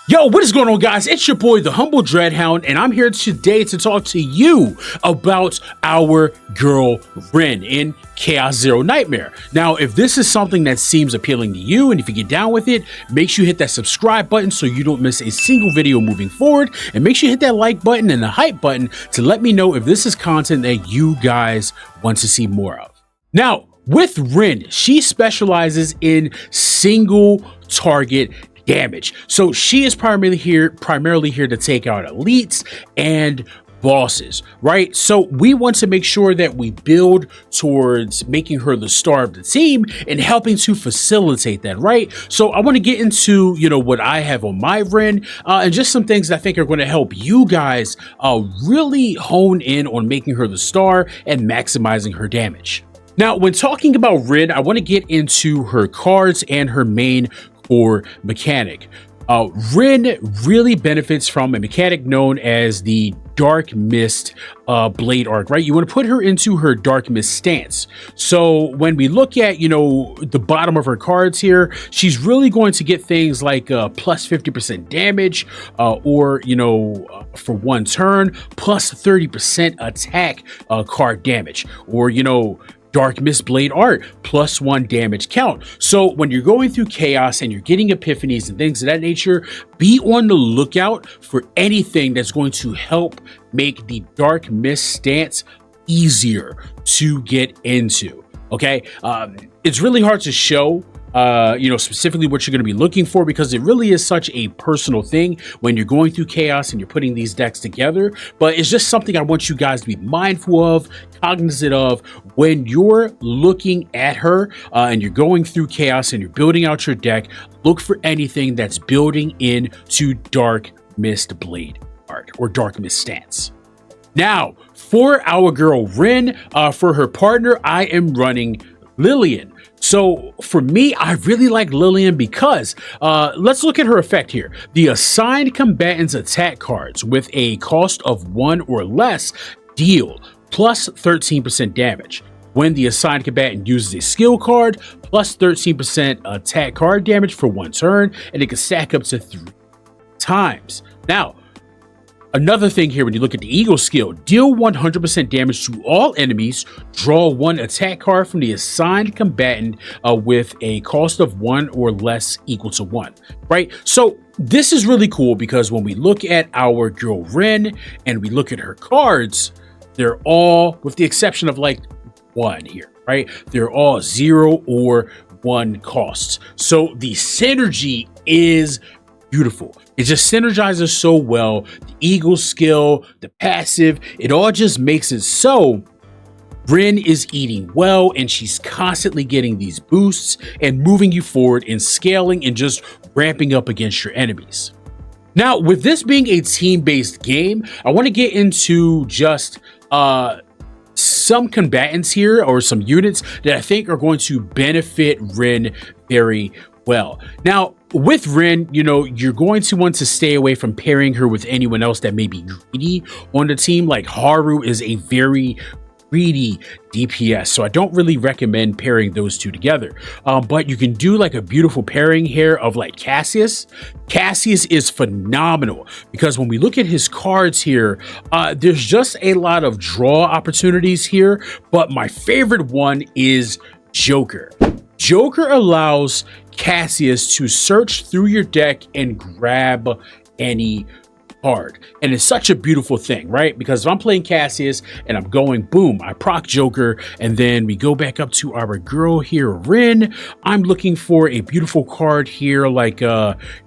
Yo, what is going on, guys? It's your boy, the Humble Dreadhound, and I'm here today to talk to you about our girl, Rin, in Chaos Zero Nightmare. Now, if this is something that seems appealing to you, and if you get down with it, make sure you hit that subscribe button so you don't miss a single video moving forward, and make sure you hit that like button and the hype button to let me know if this is content that you guys want to see more of. Now, with Rin, she specializes in single target damage. So she is primarily here to take out elites and bosses, right? So we want to make sure that we build towards making her the star of the team and helping to facilitate that, right? So I want to get into, what I have on my Rin and just some things that I think are going to help you guys really hone in on making her the star and maximizing her damage. Now, when talking about Rin, I want to get into her cards and her main core mechanic. Rin really benefits from a mechanic known as the Dark Mist Blade Arc, right? You want to put her into her Dark Mist stance. So when we look at, the bottom of her cards here, she's really going to get things like plus 50% damage or, for one turn, plus 30% attack card damage, or, Dark Mist Blade Art, plus 1 damage count. So when you're going through chaos and you're getting epiphanies and things of that nature, be on the lookout for anything that's going to help make the Dark Mist stance easier to get into. Okay, it's really hard to show specifically what you're going to be looking for, because it really is such a personal thing when you're going through chaos and you're putting these decks together. But it's just something I want you guys to be mindful of, cognizant of when you're looking at her and you're going through chaos and you're building out your deck. Look for anything that's building into Dark Mist Blade Art or Dark Mist stance. Now, for our girl Rin, for her partner, I am running Lillian. So for me, I really like Lillian because let's look at her effect here. The assigned combatant's attack cards with a cost of 1 or less deal plus 13% damage. When the assigned combatant uses a skill card, plus 13% attack card damage for 1 turn, and it can stack up to 3 times. Now, another thing here, when you look at the Eagle skill, deal 100% damage to all enemies, draw 1 attack card from the assigned combatant with a cost of 1 or less equal to 1, right? So this is really cool because when we look at our girl Rin and we look at her cards, they're all, with the exception of like 1 here, right? They're all 0 or 1 costs. So the synergy is beautiful. It just synergizes so well. The Eagle skill, the passive, it all just makes it so Rin is eating well, and she's constantly getting these boosts and moving you forward and scaling and just ramping up against your enemies. Now, with this being a team-based game, I want to get into just some combatants here, or some units that I think are going to benefit Rin very well. Now, with Rin, you're going to want to stay away from pairing her with anyone else that may be greedy on the team. Like Haru is a very greedy DPS, so I don't really recommend pairing those two together. But you can do like a beautiful pairing here of like Cassius. Cassius is phenomenal because when we look at his cards here, there's just a lot of draw opportunities here. But my favorite one is Joker. Joker allows Cassius to search through your deck and grab any card, and it's such a beautiful thing, right? Because if I'm playing Cassius and I'm going boom, I proc Joker, and then we go back up to our girl here, Rin. I'm looking for a beautiful card here like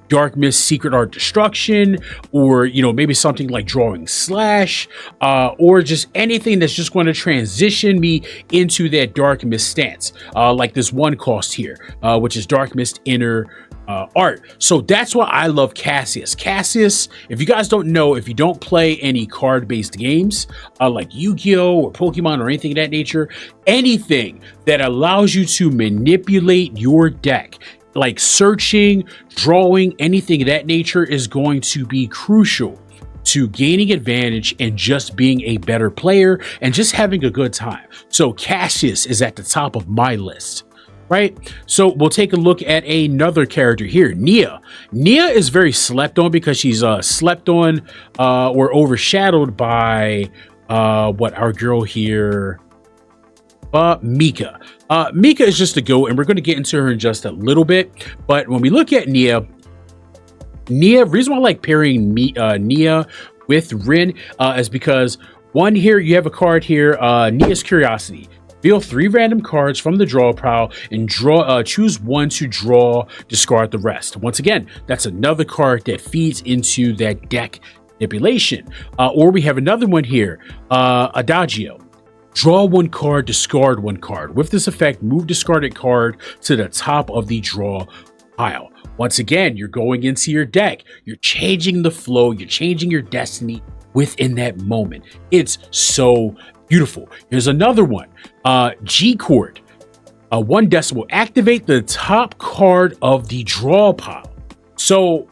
Dark Mist Secret Art Destruction, or maybe something like Drawing Slash, or just anything that's just going to transition me into that Dark Mist stance, like this 1 cost here, which is Dark Mist Inner Art. So that's why I love Cassius. Cassius, if you guys don't know, if you don't play any card-based games like Yu-Gi-Oh or Pokemon or anything of that nature, anything that allows you to manipulate your deck, like searching, drawing, anything of that nature, is going to be crucial to gaining advantage and just being a better player and just having a good time. So Cassius is at the top of my list. right? So we'll take a look at another character here, Nia. Nia is very slept on because she's slept on or overshadowed by what our girl here, Mika. Mika is just a GOAT, and we're going to get into her in just a little bit. But when we look at Nia, reason why I like pairing Nia with Rin is because one, here you have a card here, Nia's Curiosity. Deal 3 random cards from the draw pile and choose one to draw, discard the rest. Once again, that's another card that feeds into that deck manipulation. Or we have another one here, Adagio. Draw 1 card, discard 1 card. With this effect, move discarded card to the top of the draw pile. Once again, you're going into your deck. You're changing the flow. You're changing your destiny within that moment. It's so beautiful. Here's another one. G-Chord. 1 decimal. Activate the top card of the draw pile. So,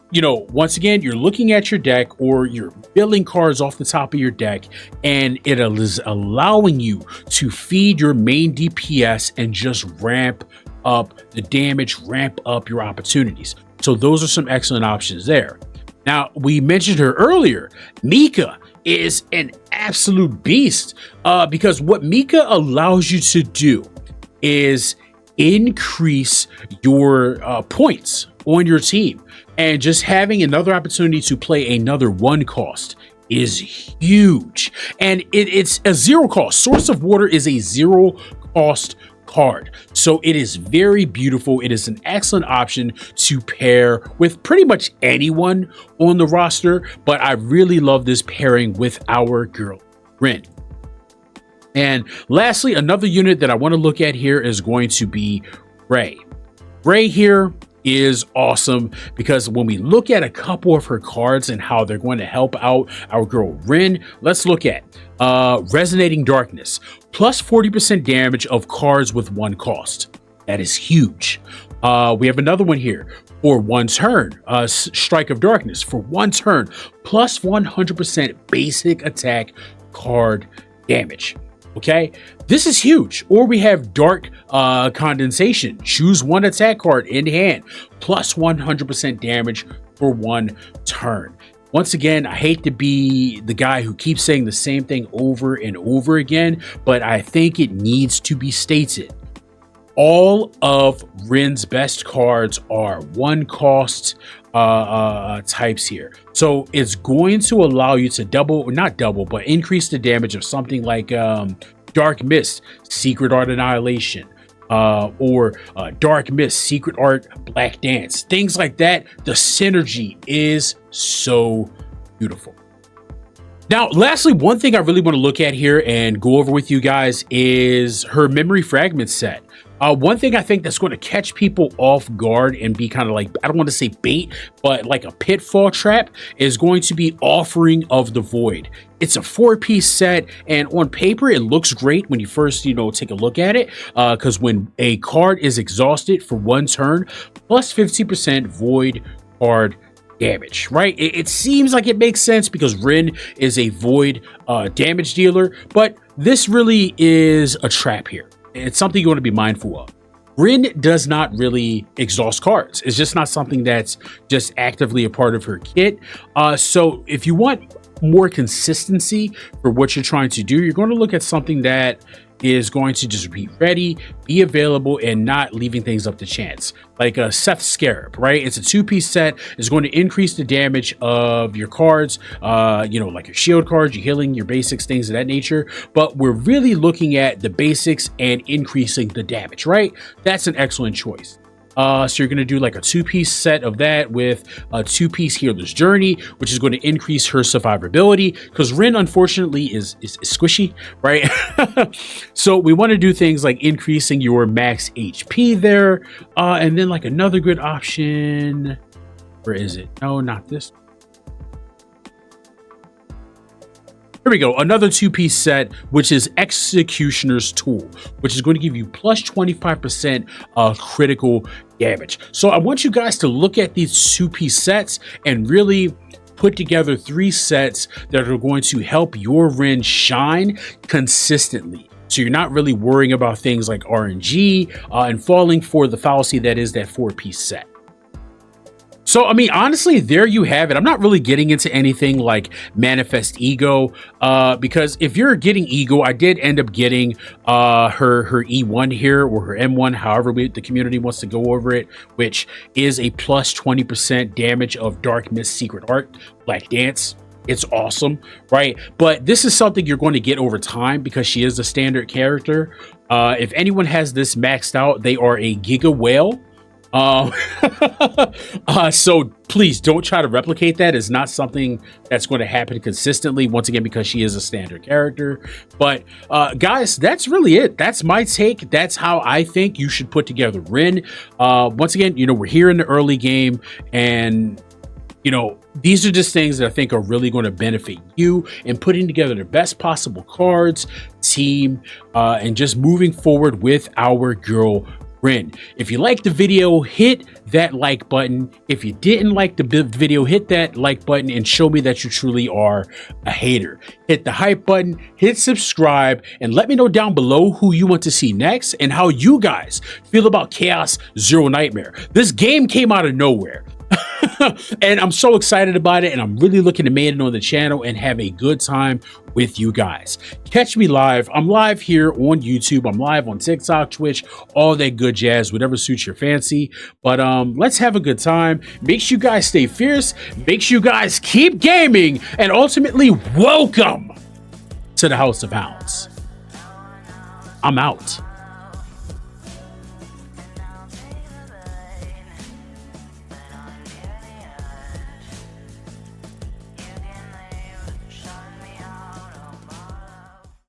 once again, you're looking at your deck or you're building cards off the top of your deck, and it is allowing you to feed your main DPS and just ramp up the damage, ramp up your opportunities. So those are some excellent options there. Now, we mentioned her earlier. Mika is an absolute beast because what Mika allows you to do is increase your points on your team, and just having another opportunity to play another 1 cost is huge. And it's a 0 cost. Source of Water is a 0 cost card, so it is very beautiful. It is an excellent option to pair with pretty much anyone on the roster, but I really love this pairing with our girl Rin. And lastly, another unit that I want to look at here is going to be Ray. Ray here is awesome because when we look at a couple of her cards and how they're going to help out our girl Rin, let's look at Resonating Darkness. Plus 40% damage of cards with 1 cost. That is huge. We have another one here for 1 turn. Strike of Darkness for 1 turn. Plus 100% basic attack card damage. Okay, this is huge. Or we have Dark Condensation. Choose 1 attack card in hand, plus 100% damage for 1 turn. Once again, I hate to be the guy who keeps saying the same thing over and over again, but I think it needs to be stated. All of Rin's best cards are 1 cost types here. So it's going to allow you to but increase the damage of something like Dark Mist, Secret Art Annihilation, or Dark Mist, Secret Art Black Dance. Things like that. The synergy is so beautiful. Now, lastly, one thing I really want to look at here and go over with you guys is her Memory Fragment set. One thing I think that's going to catch people off guard and be kind of like, I don't want to say bait, but like a pitfall trap is going to be Offering of the Void. It's a 4-piece set, and on paper, it looks great when you first, take a look at it, because when a card is exhausted for 1 turn, plus 50% void card damage, right? It seems like it makes sense because Rin is a void damage dealer, but this really is a trap here. It's something you want to be mindful of. Rin does not really exhaust cards. It's just not something that's just actively a part of her kit. So if you want more consistency for what you're trying to do, you're going to look at something that is going to just be ready, be available, and not leaving things up to chance. Like a Seth Scarab, right? It's a 2-piece set. It's going to increase the damage of your cards, like your shield cards, your healing, your basics, things of that nature. But we're really looking at the basics and increasing the damage, right? That's an excellent choice. So you're going to do like a 2-piece set of that with a 2-piece Healer's Journey, which is going to increase her survivability because Rin, unfortunately, is squishy, right? So we want to do things like increasing your max HP there. And then like another good option. Where is it? No, not this. Here we go, another 2-piece set, which is Executioner's Tool, which is going to give you plus 25% critical damage. So I want you guys to look at these 2-piece sets and really put together 3 sets that are going to help your Rin shine consistently. So you're not really worrying about things like RNG and falling for the fallacy that is that 4-piece set. So, I mean, honestly, there you have it. I'm not really getting into anything like Manifest Ego, because if you're getting Ego, I did end up getting her E1 here, or her M1, however the community wants to go over it, which is a plus 20% damage of Dark Mist Secret Art, Black Dance. It's awesome, right? But this is something you're going to get over time because she is a standard character. If anyone has this maxed out, they are a Giga Whale. So please don't try to replicate that. It's not something that's going to happen consistently, once again, because she is a standard character. But guys, that's really it. That's my take. That's how I think you should put together Rin. Once again, you know, we're here in the early game, and you know, these are just things that I think are really going to benefit you in putting together the best possible cards, team, and just moving forward with our girl Rin. If you liked the video, hit that like button. If you didn't like the video, hit that like button and show me that you truly are a hater. Hit the hype button, hit subscribe, and let me know down below who you want to see next and how you guys feel about Chaos Zero Nightmare. This game came out of nowhere. And I'm so excited about it, and I'm really looking to make it on the channel and have a good time with you guys. Catch me live. I'm live here on YouTube. I'm live on TikTok, Twitch, all that good jazz, whatever suits your fancy. But let's have a good time. Make sure you guys stay fierce. Make sure you guys keep gaming, and ultimately welcome to the House of Hounds. I'm out.